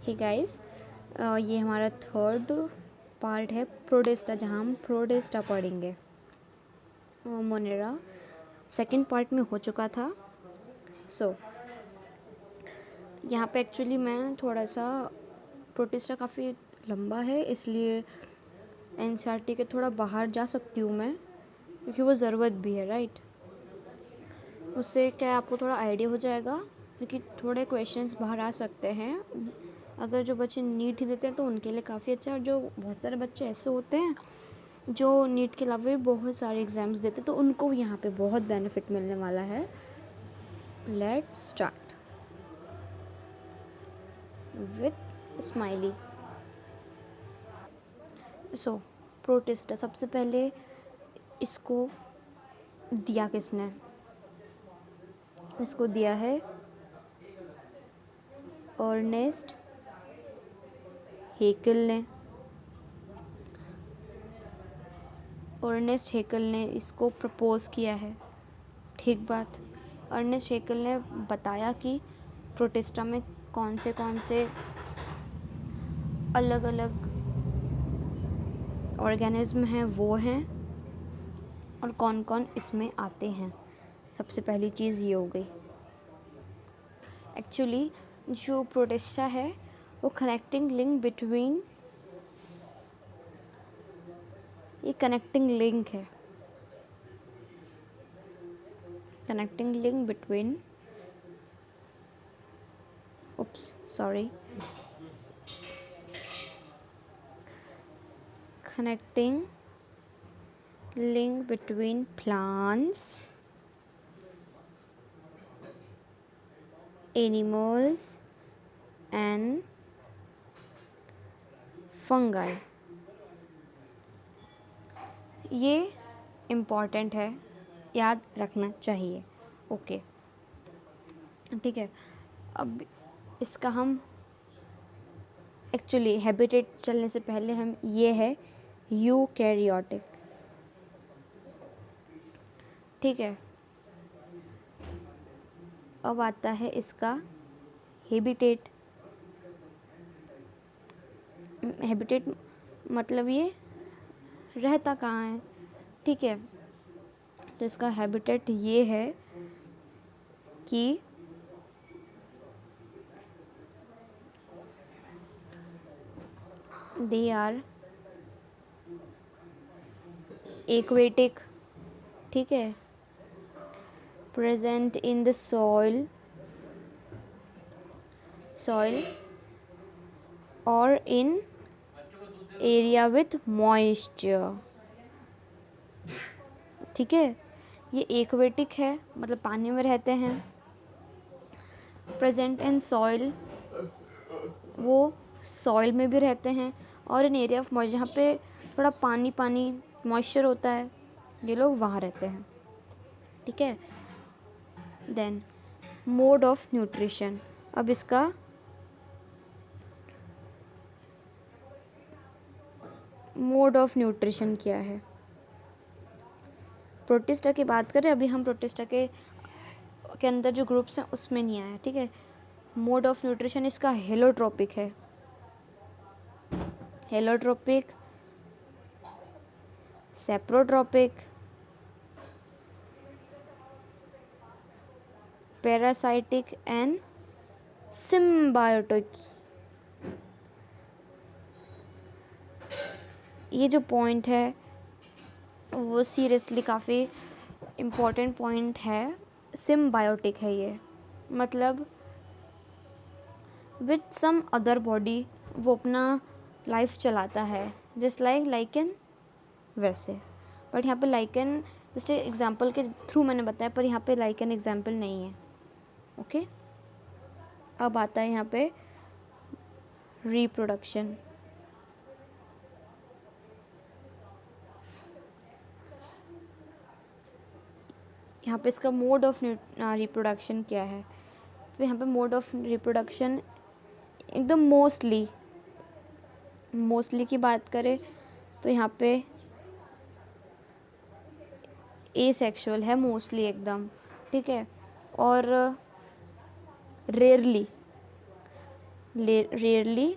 Hey guys, ये हमारा third part है प्रोडेस्टा, जहाँ हम प्रोडेस्टा पढ़ेंगे। मोनेरा सेकंड पार्ट में हो चुका था। यहाँ पे एक्चुअली मैं थोड़ा सा, प्रोटेस्टा काफ़ी लंबा है इसलिए एनसीईआरटी के थोड़ा बाहर जा सकती हूँ मैं, क्योंकि वो ज़रूरत भी है, राइट। उससे क्या आपको थोड़ा आइडिया हो जाएगा, क्योंकि थोड़े क्वेश्चंस बाहर आ सकते हैं। अगर जो बच्चे नीट ही देते हैं तो उनके लिए काफ़ी अच्छा है, और जो बहुत सारे बच्चे ऐसे होते हैं जो नीट के अलावा भी बहुत सारे एग्ज़ाम्स देते हैं तो उनको यहाँ पे बहुत बेनिफिट मिलने वाला है। Let's start with smiley. Protista सबसे पहले इसको दिया किसने? इसको दिया है अर्नेस्ट हेकल ने। अर्नेस्ट हेकल ने इसको प्रपोज़ किया है, ठीक बात। अर्नेस्ट हेकल ने बताया कि प्रोटेस्टा में कौन से अलग अलग ऑर्गेनिज्म हैं वो हैं, और कौन कौन इसमें आते हैं। सबसे पहली चीज़ ये हो गई। एक्चुअली जो प्रोटेस्टा है वो कनेक्टिंग लिंक बिटवीन, ये कनेक्टिंग लिंक है, connecting link between, oops sorry, connecting link between plants, animals and fungi। ये इम्पॉर्टेंट है, याद रखना चाहिए। ओके, ठीक है। अब इसका हम एक्चुअली हैबिटेट चलने से पहले हम, ये है यूकैरियोटिक, ठीक है। अब आता है इसका हैबिटेट। हैबिटेट मतलब ये रहता कहाँ है, ठीक है। तो इसका हैबिटेट ये है कि दे आर एक्वेटिक, ठीक है, प्रेजेंट इन द सॉइल और इन एरिया विथ मॉइस्चर, ठीक है। ये एक्वेटिक है, मतलब पानी में रहते हैं। प्रेजेंट इन सॉइल, वो सॉइल में भी रहते हैं, और इन एरिया ऑफ मॉइस्चर, जहाँ पे थोड़ा पानी पानी मॉइस्चर होता है, ये लोग वहाँ रहते हैं, ठीक है। Then mode of nutrition. अब इसका मोड ऑफ न्यूट्रिशन क्या है? प्रोटिस्टा की बात करें, अभी हम प्रोटिस्टा के अंदर जो ग्रुप्स हैं उसमें नहीं आया, ठीक है। मोड ऑफ न्यूट्रिशन इसका हेलोट्रोपिक है। हेलोट्रोपिक, सेप्रोट्रोपिक, पैरासाइटिक एंड सिम्बायोटिक। ये जो पॉइंट है वो सीरियसली काफ़ी इम्पोर्टेंट पॉइंट है। सिम्बायोटिक है ये, मतलब विथ सम अदर बॉडी वो अपना लाइफ चलाता है, जस्ट लाइकन वैसे। बट यहाँ पे लाइकन जस्ट एग्जाम्पल के थ्रू मैंने बताया, पर यहाँ पे लाइकन एग्जाम्पल नहीं है, ओके। अब आता है यहाँ पे रिप्रोडक्शन। यहाँ पे इसका मोड ऑफ रिप्रोडक्शन क्या है? तो यहाँ पे मोड ऑफ रिप्रोडक्शन एकदम मोस्टली की बात करें तो यहाँ पे एसेक्सुअल है मोस्टली एकदम, ठीक है। और रेयरली रेयरली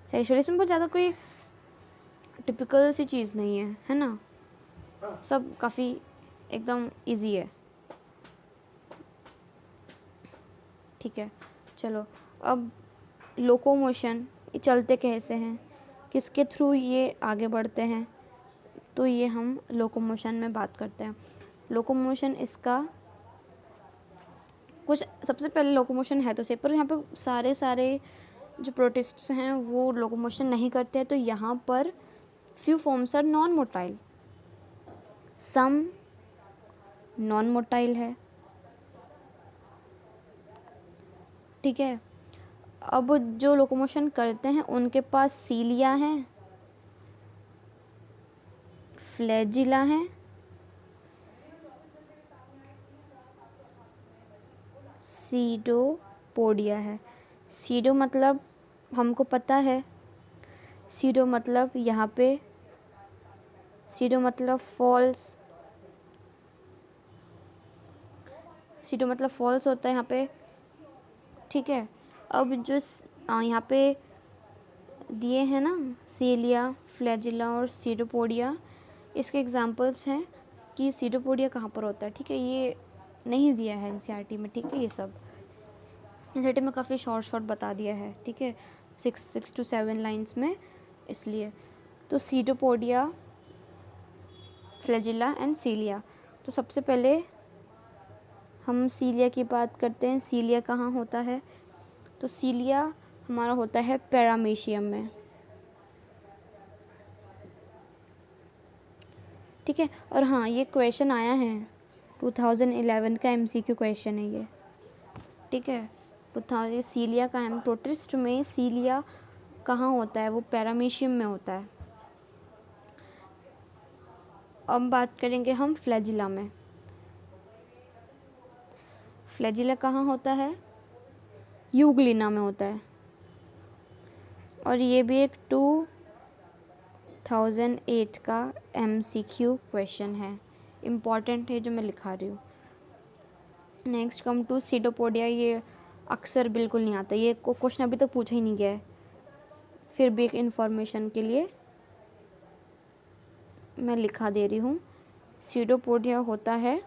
सेक्सुअली। इसमें बहुत ज़्यादा कोई टिपिकल सी चीज़ नहीं है ना, सब काफ़ी एकदम इजी है। ठीक है, चलो अब लोकोमोशन, चलते कैसे हैं, किसके थ्रू ये आगे बढ़ते हैं, तो ये हम लोकोमोशन में बात करते हैं। लोकोमोशन इसका कुछ सबसे पहले लोकोमोशन है तो सही, पर यहाँ पे सारे जो प्रोटिस्ट्स हैं वो लोकोमोशन नहीं करते हैं, तो यहाँ पर few forms are non motile, some non motile है। ठीक है, अब जो लोकोमोशन करते हैं उनके पास सीलिया हैं, फ्लैजिला हैं, सीडोपोडिया है। सीडो मतलब हमको पता है, सीडो मतलब यहाँ पे, सीडो मतलब फॉल्स, सीडो मतलब फॉल्स होता है यहाँ पे। ठीक है, अब जो यहाँ पे दिए हैं ना सीलिया, फ्लैजिला और सीडोपोडिया, इसके एग्जांपल्स हैं कि सीडोपोडिया कहाँ पर होता है। ठीक है, ये नहीं दिया है एनसीईआरटी में। ठीक है, ये सब एनसीईआरटी में काफ़ी शॉर्ट बता दिया है। ठीक है, 6 to 7 लाइन्स में, इसलिए। तो सीडोपोडिया, फ्लैजिला एंड सीलिया। तो सबसे पहले हम सीलिया की बात करते हैं। सीलिया कहाँ होता है, तो सीलिया हमारा होता है पैरामीशियम में। ठीक है, और हाँ ये क्वेश्चन आया है 2011 का एमसीक्यू क्वेश्चन है ये। ठीक है, सीलिया का है, प्रोटिस्ट में सीलिया कहाँ होता है, वो पैरामीशियम में होता है। अब बात करेंगे हम फ्लैजिला में। फ्लैजिला कहाँ होता है, यूग्लिना में होता है। और ये भी एक 2008 का एमसीक्यू क्वेश्चन है, इम्पॉर्टेंट है जो मैं लिखा रही हूँ। नेक्स्ट कम टू सीडोपोडिया, ये अक्सर बिल्कुल नहीं आता, ये क्वेश्चन अभी तक पूछा ही नहीं गया है, फिर भी एक इन्फॉर्मेशन के लिए मैं लिखा दे रही हूँ। सीडोपोडिया होता है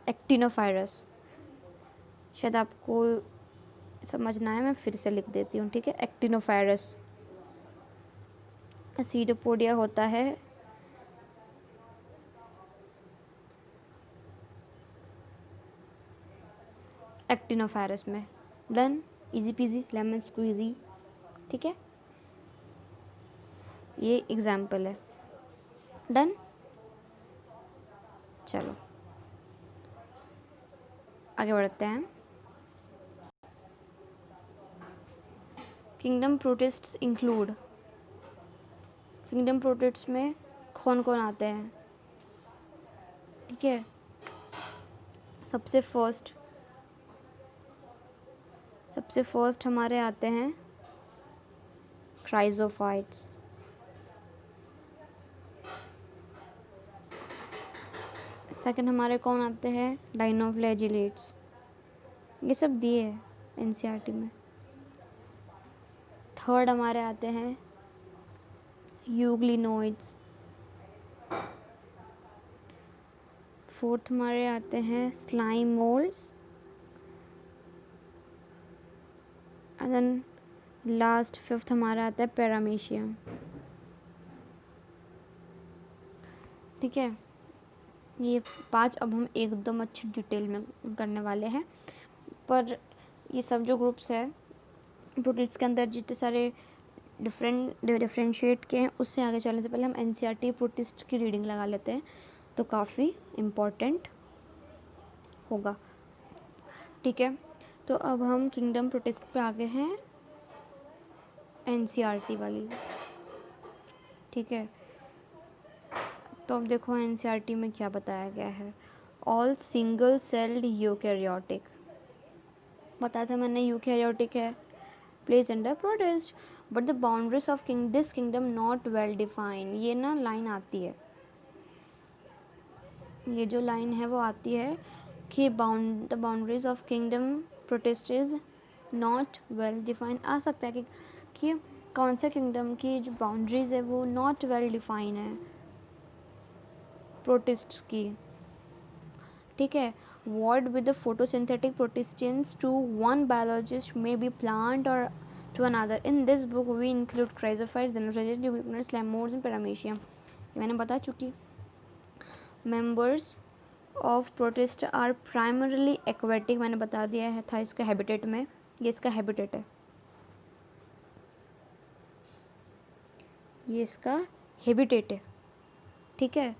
एक्टिनोफायरस, शायद आपको समझना है, मैं फिर से लिख देती हूँ। ठीक है, एक्टिनोफायरस। सीडोपोडिया होता है एक्टिनोफायरस में। Done, easy peasy lemon squeezy. ठीक है, ये एग्जाम्पल है। डन, चलो आगे बढ़ते हैं। किंगडम प्रोटिस्ट्स इंक्लूड, किंगडम प्रोटिस्ट्स में कौन कौन आते हैं। ठीक है, सबसे फर्स्ट हमारे आते हैं क्राइजोफाइट्स। सेकंड हमारे कौन आते हैं, डाइनोफ्लैजिलेट्स। ये सब दिए हैं एनसीईआरटी में। थर्ड हमारे आते हैं यूग्लिनोइड्स। फोर्थ हमारे आते हैं slime moulds. And then last fifth हमारा आता है पैरामीशियम। ठीक है, ये 5 अब हम एकदम अच्छी डिटेल में करने वाले हैं। पर ये सब जो ग्रुप्स है प्रोटिस्ट के अंदर जितने सारे डिफरेंशिएट के हैं, उससे आगे चलने से पहले हम एनसीईआरटी प्रोटिस्ट की रीडिंग लगा लेते हैं, तो काफ़ी इम्पोर्टेंट होगा। ठीक है, तो अब हम किंगडम प्रोटिस्ट पे आगे हैं, एनसीईआरटी वाली। ठीक है, तो अब देखो एनसीईआरटी में क्या बताया गया है। ऑल सिंगल सेल्ड यूकैरियोटिक, बताया था मैंने यूकैरियोटिक है, place under protist, but the boundaries of this kingdom not well define. ये ना लाइन आती है, ये जो लाइन है वो आती है कि the boundaries of kingdom Protista is not well define. आ सकता है कि कौन से किंगडम की जो बाउंड्रीज है वो नॉट वेल डिफाइन है प्रोटिस्ट्स की, ठीक है। Word with the photosynthetic protistans to one biologist may be plant और to another. In this book we include chrysophytes, dinoflagellates, ल्यूबिक्यूलस, लैमोर्स एंड पैरामीशियम। ये मैंने बता चुकी। Members of protist are primarily aquatic, मैंने बता दिया है था इसका हैबिटेट में, ये इसका हैबिटेट है, ये इसका हैबिटेट है, ठीक है।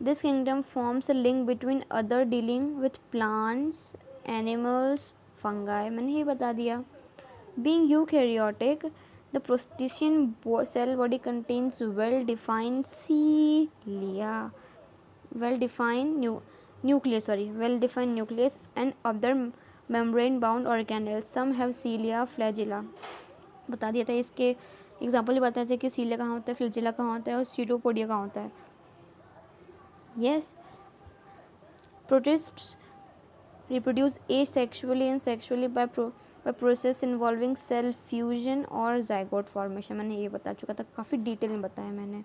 This kingdom forms a link between other dealing with plants, animals, fungi, मैंने ये बता दिया। Being eukaryotic, the protistan cell body contains well defined cilia, well defined nucleus and other membrane bound organelles. Some have cilia, flagella. बता दिया था इसके example ही बताया था कि सीलिया कहाँ होता है, फ्लैजिला कहाँ होता है और सीटोपोडिया कहाँ होता है। Yes, प्रोटिस्ट्स reproduce asexually and sexually by process involving cell fusion और zygote formation। मैंने ये बता चुका था, काफ़ी डिटेल में बताया मैंने।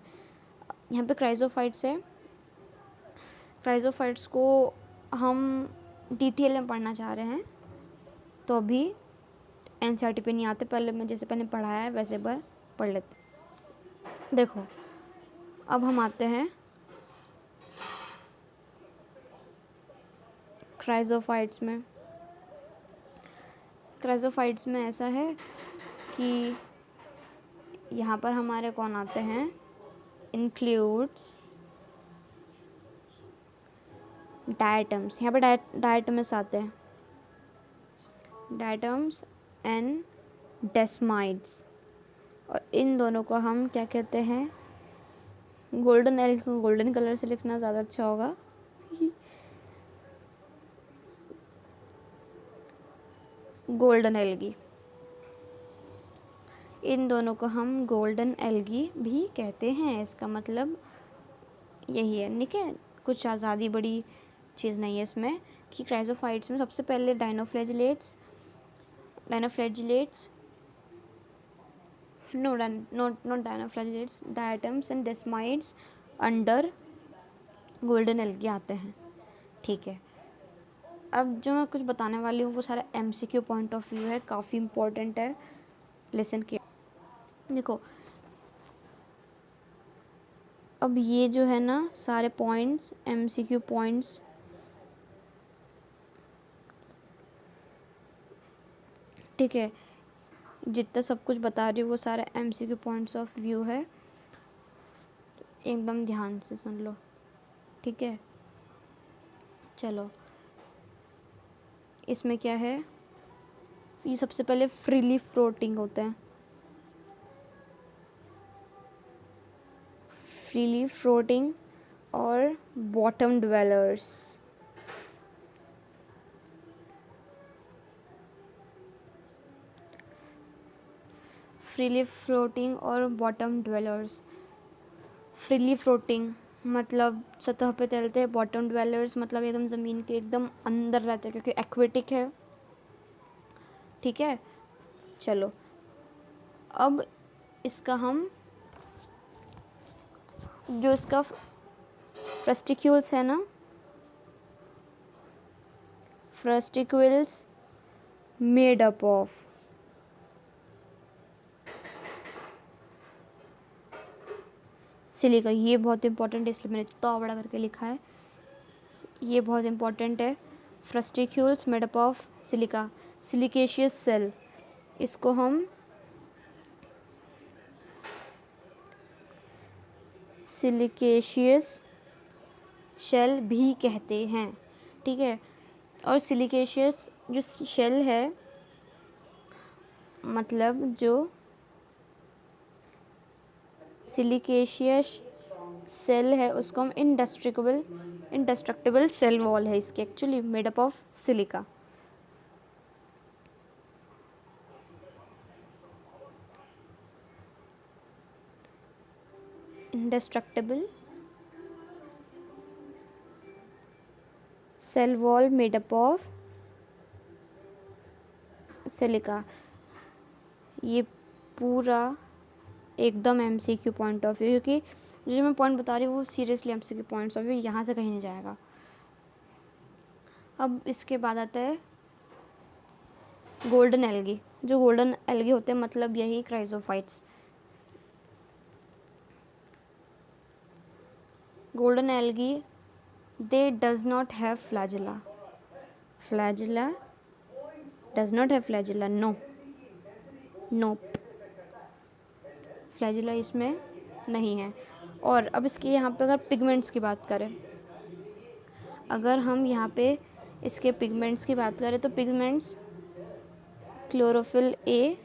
यहाँ पे क्राइजोफाइट्स है, क्राइजोफाइट्स को हम डिटेल में पढ़ना चाह रहे हैं तो अभी एनसीईआरटी पे नहीं आते, पहले मैं जैसे पहले पढ़ाया है वैसे पढ़ लेते। देखो अब हम आते हैं क्राइजोफाइट्स में। क्राइजोफाइट्स में ऐसा है कि यहाँ पर हमारे कौन आते हैं, इंक्लूड्स डायटम्स, यहाँ पे डायटम्स आते हैं, डायटम्स एंड डेस्माइड्स, और इन दोनों को हम क्या कहते हैं, गोल्डन एल को गोल्डन कलर से लिखना ज़्यादा अच्छा होगा। गोल्डन एल्गी, इन दोनों को हम गोल्डन एल्गी भी कहते हैं। इसका मतलब यही है, ठीक है, कुछ ज़्यादा बड़ी चीज़ नहीं है इसमें कि क्राइजोफाइट्स में सबसे पहले dinoflagellates not dinoflagellates, diatoms and desmids under golden algae आते हैं, ठीक है। अब जो मैं कुछ बताने वाली हूँ वो सारा एमसीक्यू पॉइंट ऑफ व्यू है, काफ़ी इम्पोर्टेंट है, लिसन किया। देखो अब ये जो है ना सारे पॉइंट्स एमसीक्यू पॉइंट्स, ठीक है, जितना सब कुछ बता रही हूँ वो सारा एमसीक्यू पॉइंट्स ऑफ व्यू है, एकदम ध्यान से सुन लो, ठीक है। चलो इसमें क्या है, ये सबसे पहले फ्रीली फ्लोटिंग होते हैं, फ्रीली फ्लोटिंग और बॉटम ड्वेलर्स। फ्रीली फ्लोटिंग और बॉटम ड्वेलर्स, फ्रीली फ्लोटिंग मतलब सतह पे तैरते हैं, बॉटम ड्वेलर्स मतलब एकदम ज़मीन के एकदम अंदर रहते हैं क्योंकि एक्वेटिक है, ठीक है। चलो अब इसका हम जो इसका फ्रस्टिक्यूल्स है ना, फ्रस्टिक्यूल्स मेड अप ऑफ सिलिका, ये बहुत इंपॉर्टेंट है इसलिए मैंने इतना बड़ा करके लिखा है, ये बहुत इंपॉर्टेंट है। Frustules made up of silica, siliceous cell, इसको हम सिलिकेशियस शेल भी कहते हैं, ठीक है। और सिलिकेशियस जो शेल है मतलब जो सिलिकेशियस सेल है उसको हम इंडेस्ट्रक्टिबल सेल वॉल है इसकी, actually made up of silica. Indestructible cell wall made up of silica. ये पूरा एकदम एमसीक्यू पॉइंट ऑफ व्यू, क्योंकि जो मैं पॉइंट बता रही हूँ वो seriously MCQ points of view, यहाँ से कहीं नहीं जाएगा। अब इसके बाद आता है गोल्डन एल्गी। जो गोल्डन एल्गी होते हैं मतलब यही chrysophytes. Golden algae they does not have flagella. Flagella does not have flagella, no no, flagella इसमें नहीं है। और अब इसके यहाँ पे अगर पिगमेंट्स की बात करें, अगर हम यहाँ पे इसके पिगमेंट्स की बात करें तो pigments chlorophyll A,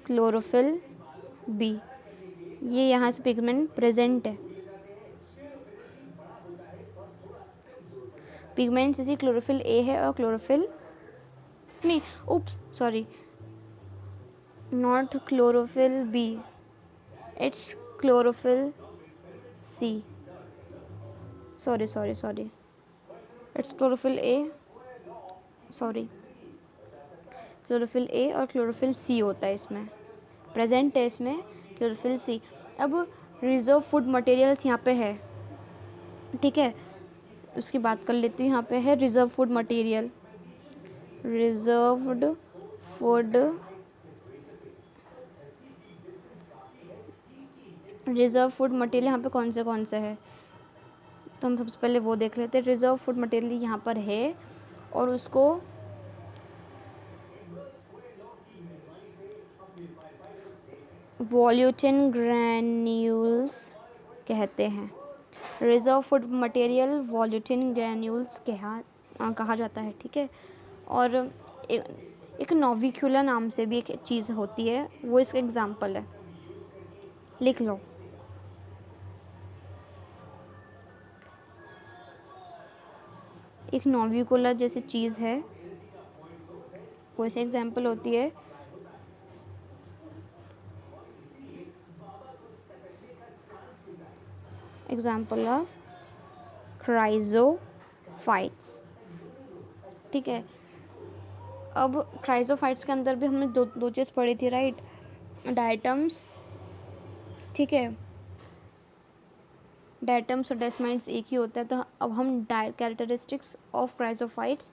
chlorophyll B, ये यहाँ से पिगमेंट प्रेजेंट है। पिगमेंट्स इसी क्लोरोफिल ए है और क्लोरोफिल नहीं, oops sorry, not chlorophyll B, it's chlorophyll C, sorry sorry sorry, it's chlorophyll A, sorry, chlorophyll A और क्लोरोफिल सी होता है इसमें, प्रेजेंट है इसमें क्लोरोफिल सी। अब रिजर्व फूड मटेरियल्स यहाँ पे है, ठीक है, उसकी बात कर लेती हूँ। यहाँ पे है reserve food material, reserved food, reserve food material यहाँ पे कौन से है, तो हम सबसे पहले वो देख लेते हैं। रिजर्व फूड मटेरियल यहाँ पर है और उसको वॉल्यूटिन ग्रैन्यूल्स कहते हैं। रिजर्व फूड मटेरियल वॉल्यूटिन ग्रैन्यूल्स कहा जाता है, ठीक है। और एक नोविक्यूला नाम से भी एक चीज़ होती है, वो इसका एग्जाम्पल है, लिख लो। एक नोविक्यूला जैसी चीज़ है, वो इसका एग्जाम्पल होती है एग्जाम्पल ऑफ क्राइजोफाइट्स, ठीक है। अब क्राइजोफाइट्स के अंदर भी हमने दो चीज़ पढ़ी थी, राइट, डायटम्स, ठीक है, डायटम्स और डेस्माइड्स एक ही होता है। तो अब हम कैरेक्टरिस्टिक्स ऑफ क्राइजोफाइट्स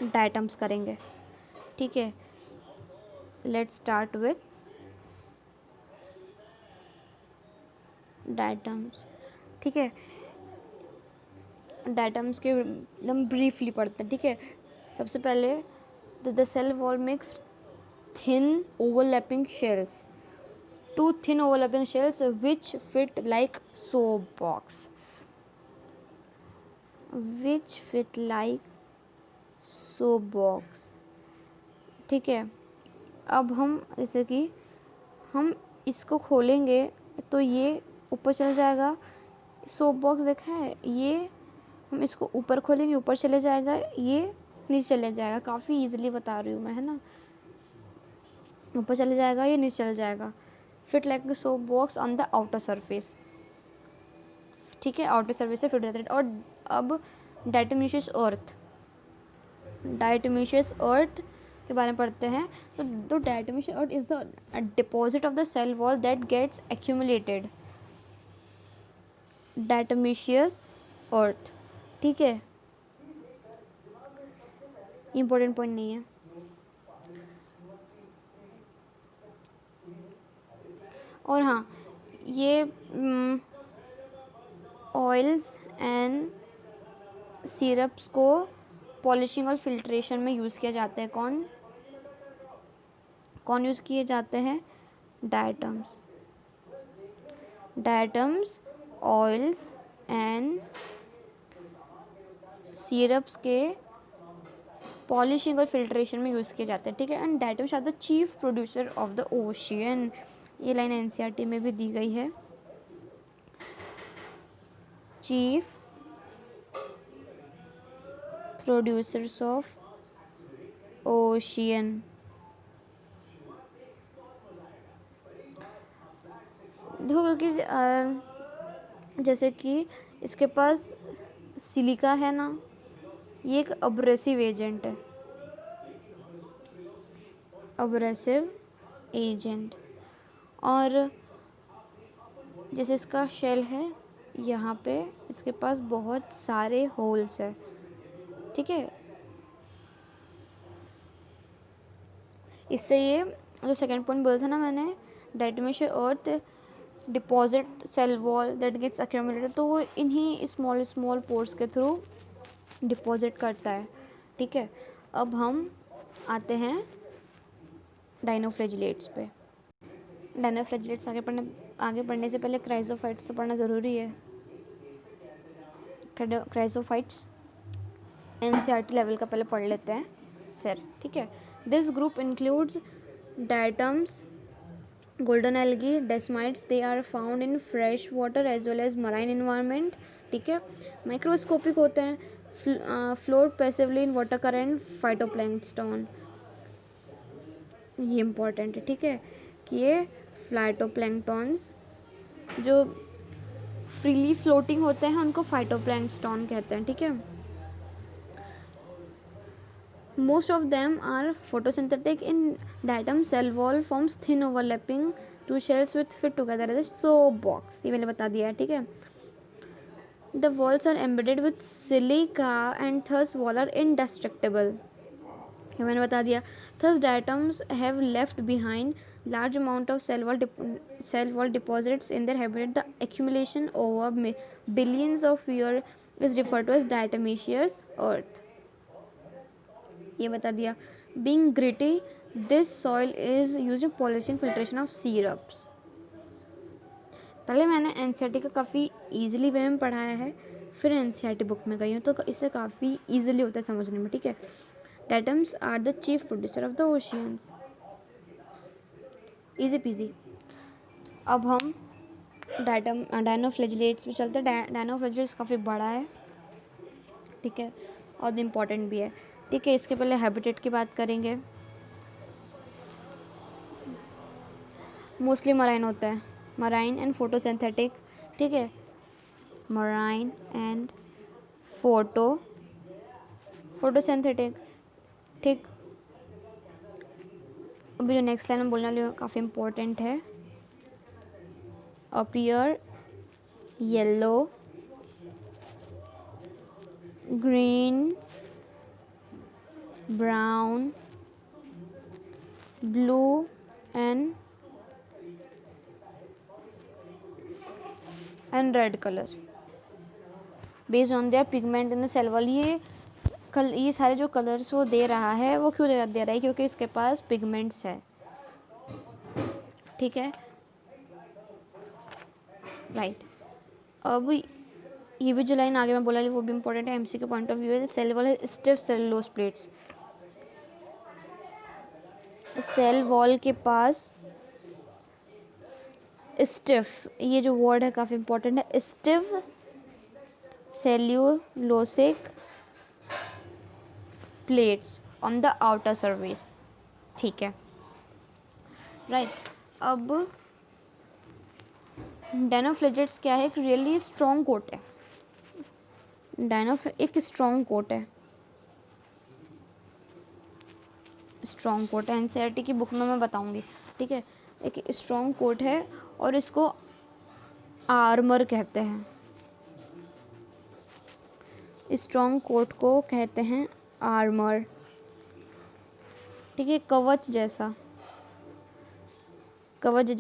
डायटम्स करेंगे, ठीक है। लेट्स स्टार्ट विथ डायटम्स, ठीक है। डायटम्स के एकदम ब्रीफली पढ़ते हैं, ठीक है। सबसे पहले the cell wall makes thin overlapping shells, two thin overlapping shells which fit like soap box, which fit like soap box, ठीक है। अब हम जैसे कि हम इसको खोलेंगे तो ये ऊपर चल जाएगा, सोप बॉक्स देखा है, ये हम इसको ऊपर खोलेंगे ऊपर चले जाएगा, ये नीचे चले जाएगा। काफ़ी इजीली बता रही हूँ मैं, है ना, ऊपर चले जाएगा ये नीचे चल जाएगा। Fit like the soap box on the outer surface, ठीक है, आउटर सरफेस से फिट हो जाता है। और अब डायटोमिशियस अर्थ के बारे में पढ़ते हैं। तो diatomaceous earth is the deposit of the cell wall that gets accumulated, diatomaceous earth, ठीक है, इंपॉर्टेंट पॉइंट नहीं है। और हाँ, ये ऑयल्स एंड सिरप्स को पॉलिशिंग और फिल्ट्रेशन में यूज़ किया जाता है। कौन यूज़ किए जाते हैं, डायटम्स, ऑयल्स एंड सिरप्स के पॉलिशिंग और फिल्ट्रेशन में यूज़ किए जाते हैं, ठीक है। And diatoms are the chief producer of the ocean, ये लाइन एनसीईआरटी में भी दी गई है, चीफ प्रोड्यूसर्स ऑफ ओशियन। देखो, क्योंकि जैसे कि इसके पास सिलिका है ना, ये एक अब्रेसिव एजेंट है, अब्रेसिव एजेंट। और जैसे इसका शेल है, यहाँ पे इसके पास बहुत सारे होल्स है, ठीक है। इससे ये जो सेकंड पॉइंट बोला था ना मैंने, diatomaceous earth deposit cell wall that gets accumulated, तो वो इन्हीं स्मॉल स्मॉल पोर्स के थ्रू डिपॉजिट करता है, ठीक है। अब हम आते हैं डायनोफ्लैजिलेट्स पे। डायनोफ्लैजिलेट्स आगे पढ़ने से पहले क्राइजोफाइट्स तो पढ़ना ज़रूरी है। क्राइजोफाइट्स एनसीईआरटी लेवल का पहले पढ़ लेते हैं फिर, ठीक है। This group includes diatoms, golden algae, desmids, they are found in fresh water as well as marine environment, ठीक है। माइक्रोस्कोपिक होते हैं, float passively in water current, phytoplankton, ये इम्पॉर्टेंट है, ठीक है, कि ये फाइटोप्लैंक्टन्स जो फ्रीली फ्लोटिंग होते हैं उनको फाइटोप्लैंक्टन कहते हैं, ठीक है। Most of them are photosynthetic in diatom cell wall forms thin overlapping two shells with fit together as a soap box, ये मैंने बता दिया है, ठीक है। The walls are embedded with silica and thus wall are indestructible, ये मैंने बता दिया। Thus diatoms have left behind large amount of cell wall deposits in their habitat. The accumulation over billions of years is referred to as diatomaceous earth, ये बता दिया। Being gritty, this soil is used in polishing filtration of syrups। पहले मैंने NCERT का काफ़ी easily वे में पढ़ाया है, फिर एनसीईआरटी बुक में गई हूँ, तो इससे काफ़ी ईजिली होता है समझने में, ठीक है। Diatoms are the chief producer of the oceans, easy peasy. अब हम डायनोफ्लैजिलेट्स पे चलते हैं। डायनोफ्लैजिलेट्स काफ़ी बड़ा है, ठीक है, और इम्पॉर्टेंट भी है, ठीक है। इसके पहले हैबिटेट की बात करेंगे। मोस्टली मराइन होता है, मराइन एंड फोटोसिंथेटिक, ठीक है, मराइन एंड फोटोसिंथेटिक, ठीक। अभी जो नेक्स्ट लाइन में बोलने वाली काफ़ी इम्पोर्टेंट है। Appear yellow, green, brown, blue and red colour based on their pigment in the cell wall. ये सारे जो कलर्स वो दे रहा है, वो क्यों दे रहा है? क्योंकि इसके पास पिगमेंट्स है, ठीक है, राइट। अब ये भी जो लाइन आगे मैं बोला वो भी इम्पोर्टेंट है, एमसी के पॉइंट ऑफ व्यू है। सेल वॉल है stiff cellulose plates, cell wall के पास स्टिफ, ये जो वर्ड है काफ़ी इम्पोर्टेंट है, stiff cellulosic plates on the outer surface, ठीक है, राइट। अब डायनोफ्लैजिलेट्स क्या है? एक रियली स्ट्रॉन्ग कोट है, एक स्ट्रॉन्ग कोट है, स्ट्रॉन्ग कोट है, एनसीईआरटी की बुक में मैं बताऊंगी, ठीक है। एक स्ट्रॉन्ग कोट है और इसको आर्मर कहते हैं, स्ट्रॉन्ग कोट को कहते हैं आर्मर, ठीक है, कवच जैसा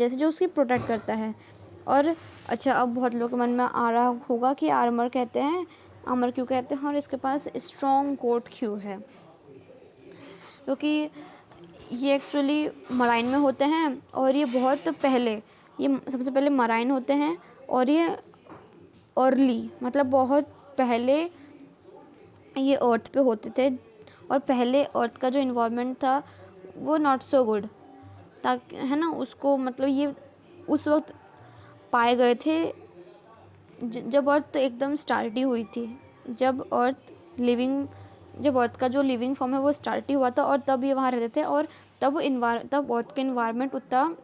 जो उसकी प्रोटेक्ट करता है। और अच्छा, अब बहुत लोगों के मन में आ रहा होगा कि आर्मर क्यों कहते हैं और इसके पास स्ट्रॉन्ग कोट क्यों है? क्योंकि ये एक्चुअली मराइन में होते हैं और ये सबसे पहले मराइन होते हैं और ये अर्ली मतलब बहुत पहले ये अर्थ पे होते थे, और पहले अर्थ का जो इन्वायरमेंट था वो नॉट सो गुड, ताकि है ना, उसको मतलब ये उस वक्त पाए गए थे जब अर्थ एकदम स्टार्ट ही हुई थी, जब अर्थ का जो लिविंग फॉर्म है वो स्टार्ट ही हुआ था, और तब ये वहाँ रहते थे, और तब अर्थ का इन्वायरमेंट उतना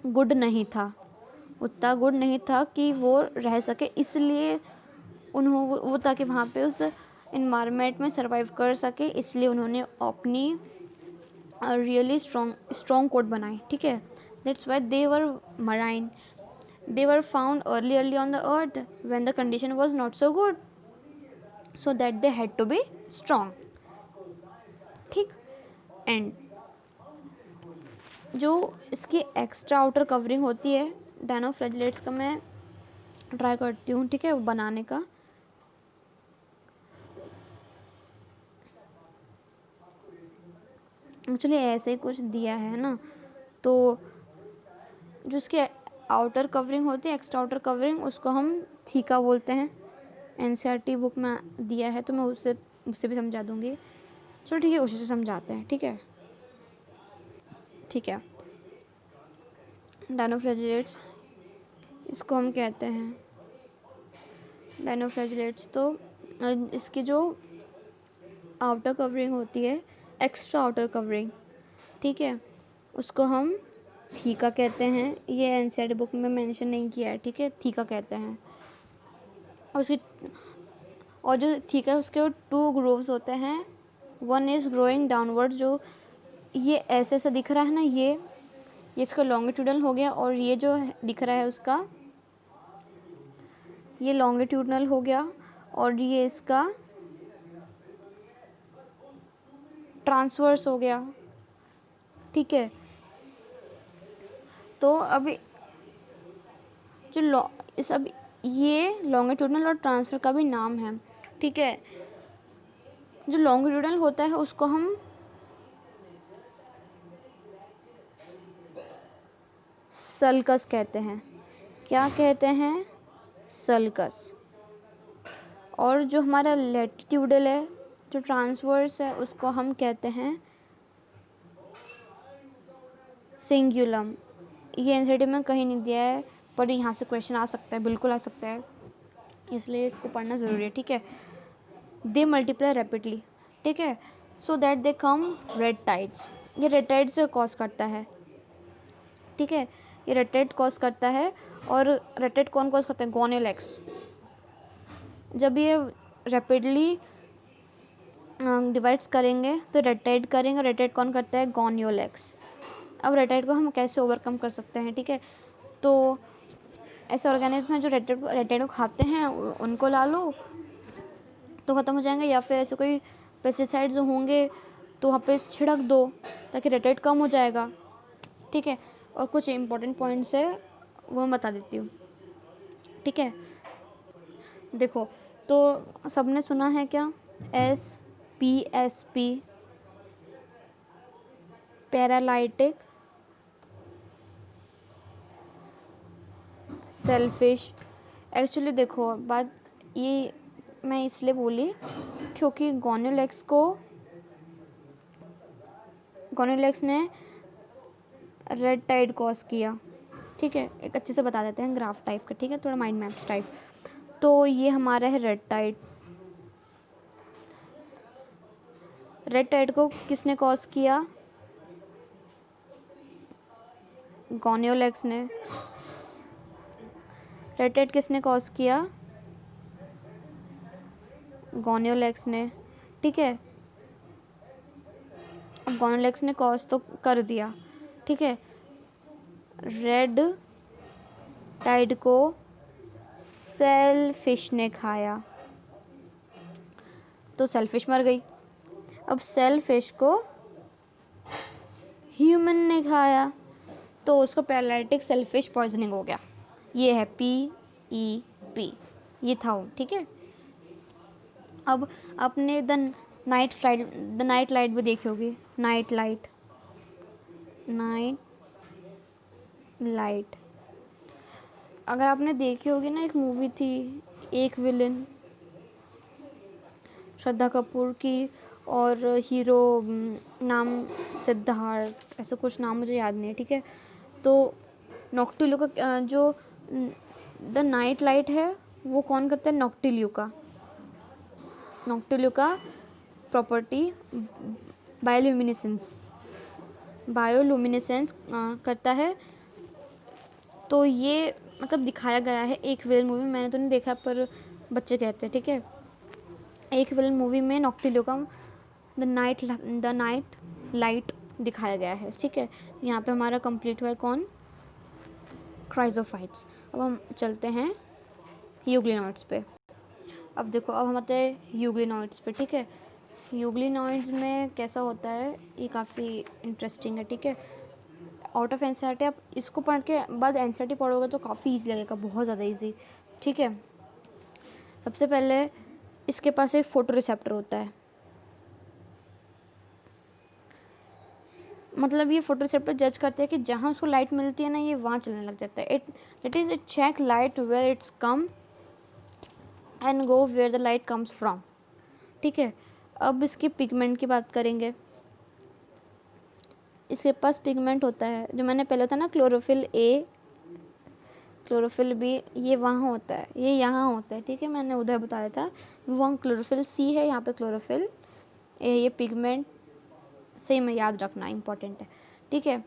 गुड नहीं था, उतना गुड नहीं था कि वो रह सके, इसलिए वो ताकि वहाँ पे उस इन्वायरमेंट में सर्वाइव कर सके, इसलिए उन्होंने अपनी रियली स्ट्रॉन्ग कोट बनाई, ठीक है। That's why they were marine, they were found early on the earth when the condition was not so good, so that they had to be strong, ठीक। एंड जो इसकी एक्स्ट्रा आउटर कवरिंग होती है डायनोफ्लैजेलेट्स का, मैं ट्राई करती हूँ, ठीक है, बनाने का। एक्चुअली ऐसे ही कुछ दिया है ना, तो जो इसकी आउटर कवरिंग होती है, एक्स्ट्रा आउटर कवरिंग, उसको हम थीका बोलते हैं। एनसीईआरटी बुक में दिया है, तो मैं उससे भी समझा दूंगी। चलो ठीक है, उसी से समझाते हैं, ठीक है। ठीक है, डायनोफ्लैजेलेट्स इसको हम कहते हैं डायनोफ्लैजेलेट्स। तो इसकी जो आउटर कवरिंग होती है, एक्स्ट्रा आउटर कवरिंग, ठीक है, उसको हम थीका कहते हैं। ये एनसीईआरटी बुक में मेंशन नहीं किया है, ठीक है, थीका कहते हैं। और जो थीका है उसके 2 ग्रूव्स होते हैं। वन इज़ ग्रोइंग डाउनवर्ड, जो ये ऐसे ऐसे दिख रहा है ना, ये इसका लॉन्गिट्यूडनल हो गया, और ये जो दिख रहा है उसका, ये लॉन्गिट्यूडनल हो गया, और ये इसका ट्रांसवर्स हो गया, ठीक है। तो अब ये लॉन्गिट्यूडनल और ट्रांसफर का भी नाम है, ठीक है। जो लॉन्गिट्यूडनल होता है उसको हम सल्कस कहते हैं। क्या कहते हैं? सल्कस। और जो हमारा लैटिट्यूडल है, जो ट्रांसवर्स है, उसको हम कहते हैं सिंगुलम। ये एनसीईआरटी में कहीं नहीं दिया है, पर यहाँ से क्वेश्चन आ सकता है, बिल्कुल आ सकता है, इसलिए इसको पढ़ना ज़रूरी है, ठीक है। दे मल्टीप्लाई रैपिडली, ठीक है, सो that they come red tides. ये रेड टाइड से कॉज करता है, ठीक है, ये रेड टाइड कॉज करता है। और रेड टाइड कौन कॉज करता है? गोनियोलैक्स। जब ये रैपिडली डिवाइड्स करेंगे तो रेड टाइड करेंगे। रेड टाइड कौन करता है? गोनियोलैक्स। अब रेड टाइड को हम कैसे ओवरकम कर सकते हैं, ठीक है। तो ऐसे ऑर्गेनिज्म हैं जो रेड टाइड को खाते हैं, उनको ला लो तो ख़त्म हो जाएंगे, या फिर ऐसे कोई पेस्टिसाइड्स होंगे तो वहाँ पे छिड़क दो ताकि रेड टाइड कम हो जाएगा, ठीक है। और कुछ इंपॉर्टेंट पॉइंट्स है वो मैं बता देती हूँ, ठीक है। देखो, तो सबने सुना है क्या? SPSP, paralytic, selfish. एक्चुअली देखो, बात ये मैं इसलिए बोली क्योंकि गोनियोलैक्स ने रेड टाइड कॉज किया, ठीक है। एक अच्छे से बता देते हैं ग्राफ टाइप का, ठीक है, थोड़ा माइंड मैप्स टाइप। तो ये हमारा है रेड टाइड। रेड टाइड को किसने कॉज किया? गोनियोलैक्स ने। रेड टाइड किसने कॉज किया? गोनियोलैक्स ने, ठीक है। अब गोनियोलैक्स ने कॉज तो कर दिया, ठीक है। रेड टाइड को सेलफिश ने खाया तो सेलफिश मर गई। अब सेलफिश को ह्यूमन ने खाया तो उसको पैरालाइटिक सेलफिश पॉइजनिंग हो गया। ये है PEP, ये था वो, ठीक है। अब आपने द नाइट लाइट भी देखी होगी। नाइट लाइट अगर आपने देखी होगी ना, एक मूवी थी, एक विलन, श्रद्धा कपूर की, और हीरो नाम सिद्धार्थ, ऐसा कुछ नाम मुझे याद नहीं है, ठीक है। तो नॉक्टिल्यू का जो द नाइट लाइट है वो कौन करता है? नॉक्टिल्यू का प्रॉपर्टी बायोल्यूमिनेसेंस करता है। तो ये मतलब दिखाया गया है एक विलन मूवी, मैंने तो नहीं देखा पर बच्चे कहते हैं, ठीक है। एक विलन मूवी में नॉक्टिलो का द नाइट लाइट दिखाया गया है, ठीक है। यहाँ पे हमारा कंप्लीट हुआ है कौन, क्राइजोफाइट्स। अब हम चलते हैं यूग्लिनॉइड्स पे। अब देखो, अब हम आते हैं यूग्लिनॉइड्स पे, ठीक है। यूग्लिनॉइड्स में कैसा होता है, ये काफ़ी इंटरेस्टिंग है, ठीक है। आउट ऑफ एनसीईआरटी आप इसको पढ़ के बाद एनसीईआरटी पढ़ोगे तो काफ़ी ईजी लगेगा, बहुत ज़्यादा ईजी, ठीक है। सबसे पहले इसके पास एक फोटो रिसेप्टर होता है, मतलब ये फोटो रिसेप्टर जज करते हैं कि जहाँ उसको लाइट मिलती है ना, ये वहाँ चलने लग जाता है। It check light where it's come and go where the light comes from, ठीक है। अब इसके पिगमेंट की बात करेंगे। इसके पास पिगमेंट होता है, जो मैंने पहले था ना, क्लोरोफिल ए, क्लोरोफिल बी, ये वहाँ होता है, ये यहाँ होता है, ठीक है। मैंने उधर बताया था, वहाँ क्लोरोफिल सी है, यहाँ पे क्लोरोफिल ए। ये पिगमेंट सही में याद रखना इम्पोर्टेंट है, ठीक है।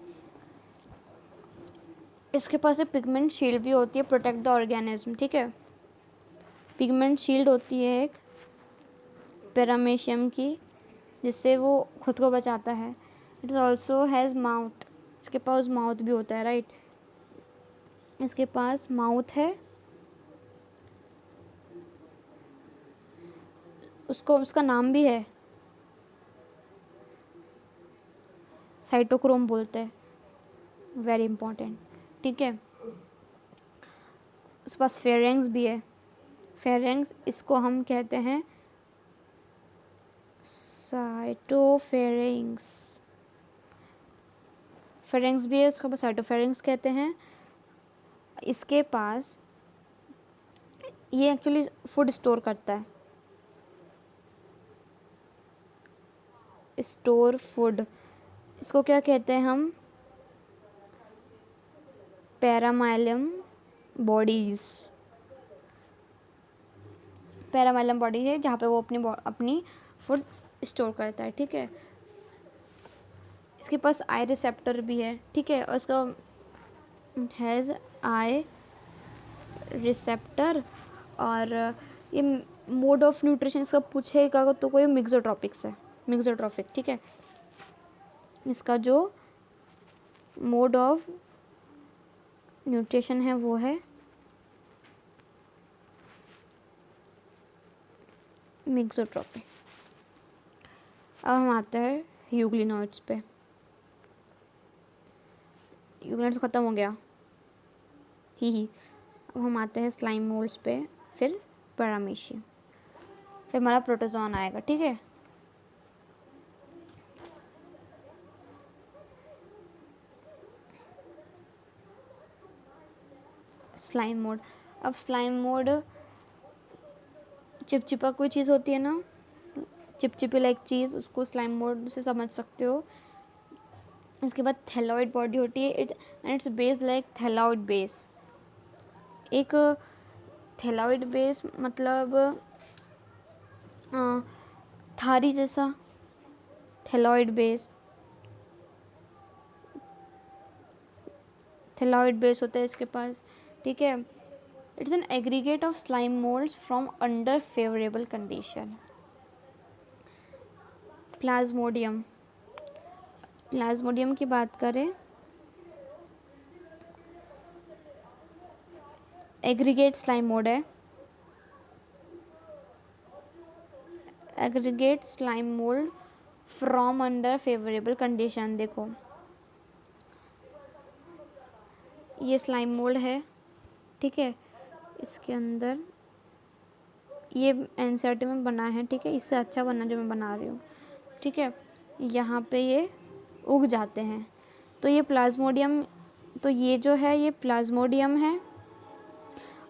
इसके पास एक पिगमेंट शील्ड भी होती है, प्रोटेक्ट द ऑर्गेनिज्म, ठीक है। पिगमेंट शील्ड होती है एक पैरामीशियम की, जिससे वो खुद को बचाता है। इट ऑल्सो हैज़ माउथ, इसके पास माउथ भी होता है, राइट। इसके पास माउथ है, उसका नाम भी है, साइटोक्रोम बोलते हैं, वेरी इंपॉर्टेंट, ठीक है। उसके पास फेरेंक्स भी है, फेरेंक्स इसको हम कहते हैं साइटोफेरेंक्स, फेरेंक्स भी है, उसके पास साइटोफेरेंक्स कहते हैं। इसके पास ये एक्चुअली फूड स्टोर करता है, स्टोर फूड, इसको क्या कहते हैं हम, पैरामाइलम बॉडीज, पैरामाइलम बॉडी है जहाँ पे वो अपनी फूड स्टोर करता है, ठीक है। इसके पास आई रिसेप्टर भी है, ठीक है, और इसका हैज़ आई रिसेप्टर। और ये मोड ऑफ न्यूट्रिशन इसका पूछेगा तो कोई मिक्सोट्रॉपिक्स है, मिक्सोट्रॉफिक, ठीक है। इसका जो मोड ऑफ न्यूट्रिशन है वो है मिक्सोट्रॉपिक। अब हम आते हैं यूग्लिनॉइड्स पे। यूग्लिनॉइड्स ख़त्म हो गया, ही। अब हम आते हैं स्लाइम मोल्ड्स पे, फिर पैरामीशियम, फिर हमारा प्रोटोजोन आएगा, ठीक है। स्लाइम मोड, अब स्लाइम मोड चिपचिपा कोई चीज़ होती है ना, चिपचिपी लाइक चीज़, उसको स्लाइम मोड से समझ सकते हो। इसके बाद थैलॉइड बॉडी होती है, it's base like thalloid base. एक थैलॉइड बेस मतलब थारी जैसा, थैलॉइड बेस, थैलॉइड बेस होता है इसके पास, ठीक है। It's an aggregate of slime moulds from under favourable condition. Plasmodium, Plasmodium की बात करें, एग्रीगेट स्लाइम मोड है, aggregate slime mould from under favourable condition. देखो ये स्लाइम मोल्ड है, ठीक है। इसके अंदर ये एनसीईआरटी में बना है, ठीक है, इससे अच्छा बना जो मैं बना रही हूँ, ठीक है। यहाँ पे ये उग जाते हैं, तो ये प्लाज्मोडियम, तो ये जो है ये प्लाज्मोडियम है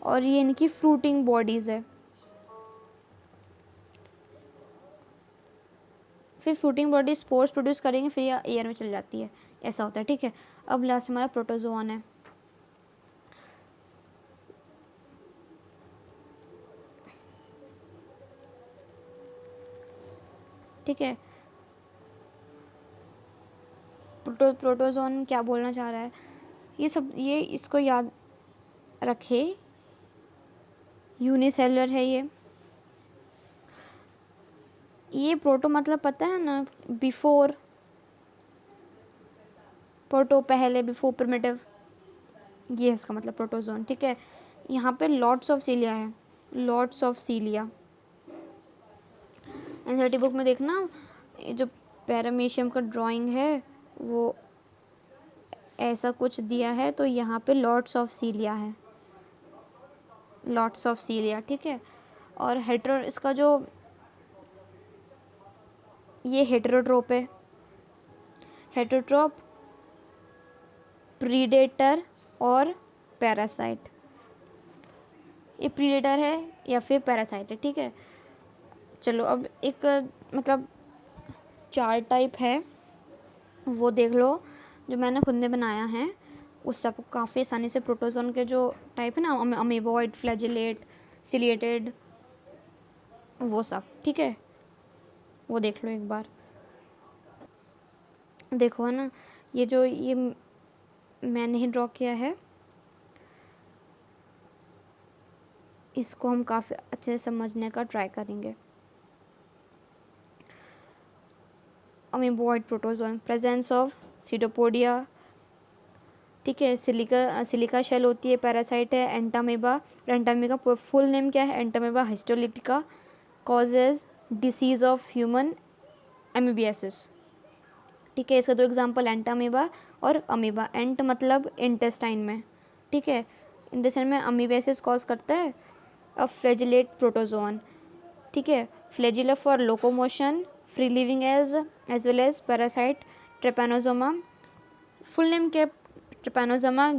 और ये इनकी फ्रूटिंग बॉडीज़ है। फिर फ्रूटिंग बॉडी स्पोर्स प्रोड्यूस करेंगे, फिर ये एयर में चल जाती है, ऐसा होता है, ठीक है। अब लास्ट हमारा प्रोटोजोन है, ठीक है। प्रोटोजोन क्या बोलना चाह रहा है, ये सब ये इसको याद, रखे। यूनिसेलुलर है ये प्रोटो मतलब पता है ना, बिफोर, प्रोटो पहले, बिफोर प्रिमिटिव, ये है इसका मतलब प्रोटोजोन। ठीक है, यहाँ पे लॉट्स ऑफ सीलिया है, लॉट्स ऑफ सीलिया। एनसीईआरटी बुक में देखना, ये जो पैरामीशियम का ड्राइंग है वो ऐसा कुछ दिया है, तो यहाँ पे लॉट्स ऑफ सीलिया है, लॉट्स ऑफ सीलिया। ठीक है, और हेटेरो, इसका जो ये हेटेरोट्रोप है, हेटेरोट्रोप, प्रीडेटर और पैरासाइट। ये प्रीडेटर है या फिर पैरासाइट है। ठीक है, चलो अब एक मतलब 4 टाइप है वो देख लो, जो मैंने खुद ने बनाया है। उस सब काफ़ी आसानी से प्रोटोजोन के जो टाइप है ना, अमीबॉइड, फ्लैजिलेट, सिलिएटेड, वो सब। ठीक है, वो देख लो एक बार। देखो है ना, ये जो ये मैंने ही ड्रॉ किया है, इसको हम काफ़ी अच्छे से समझने का ट्राई करेंगे। Amoeboid protozoan, presence of pseudopodia. ठीक है, सिलिका शेल होती है, पैरासाइट है, एंटामीबा। एंटामीबा का फुल नेम क्या है? Entamoeba histolytica, causes disease of human amoebiasis. ठीक है, इसका 2 एग्जांपल, एंटामीबा और अमीबा। एंट मतलब इंटेस्टाइन में, ठीक है, इंटेस्टाइन में अमीबियासिस कॉज करता है। अब फ्लैजिलेट प्रोटोजोन, ठीक है, flagella for locomotion, free living as well as parasite, trypanosoma, full name क्या? Trypanosoma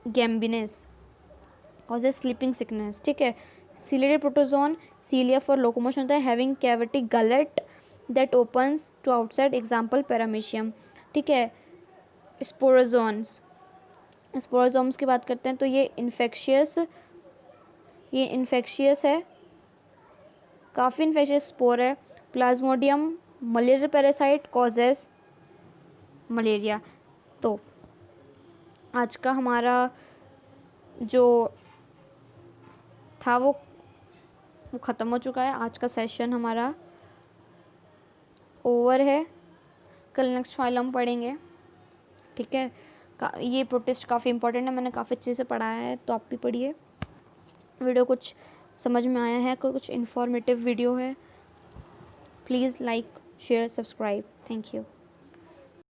gambiense, causes sleeping sickness. ठीक है, ciliated protozoan, cilia for locomotion होता है, having cavity gullet that opens to outside, example paramecium. ठीक है, sporozoans, स्पोरोजोम्स की बात करते हैं तो ये इन्फेक्शियस है, काफ़ी इन्फेक्शियस स्पोर है। Plasmodium malaria parasite, causes malaria. तो आज का हमारा जो था वो ख़त्म हो चुका है। आज का सेशन हमारा ओवर है। कल नेक्स्ट फाइलम पढ़ेंगे। ठीक है, ये प्रोटेस्ट काफ़ी इंपॉर्टेंट है, मैंने काफ़ी अच्छे से पढ़ाया है, तो आप भी पढ़िए। वीडियो कुछ समझ में आया है, कुछ इन्फॉर्मेटिव वीडियो है, please like, share, subscribe. Thank you.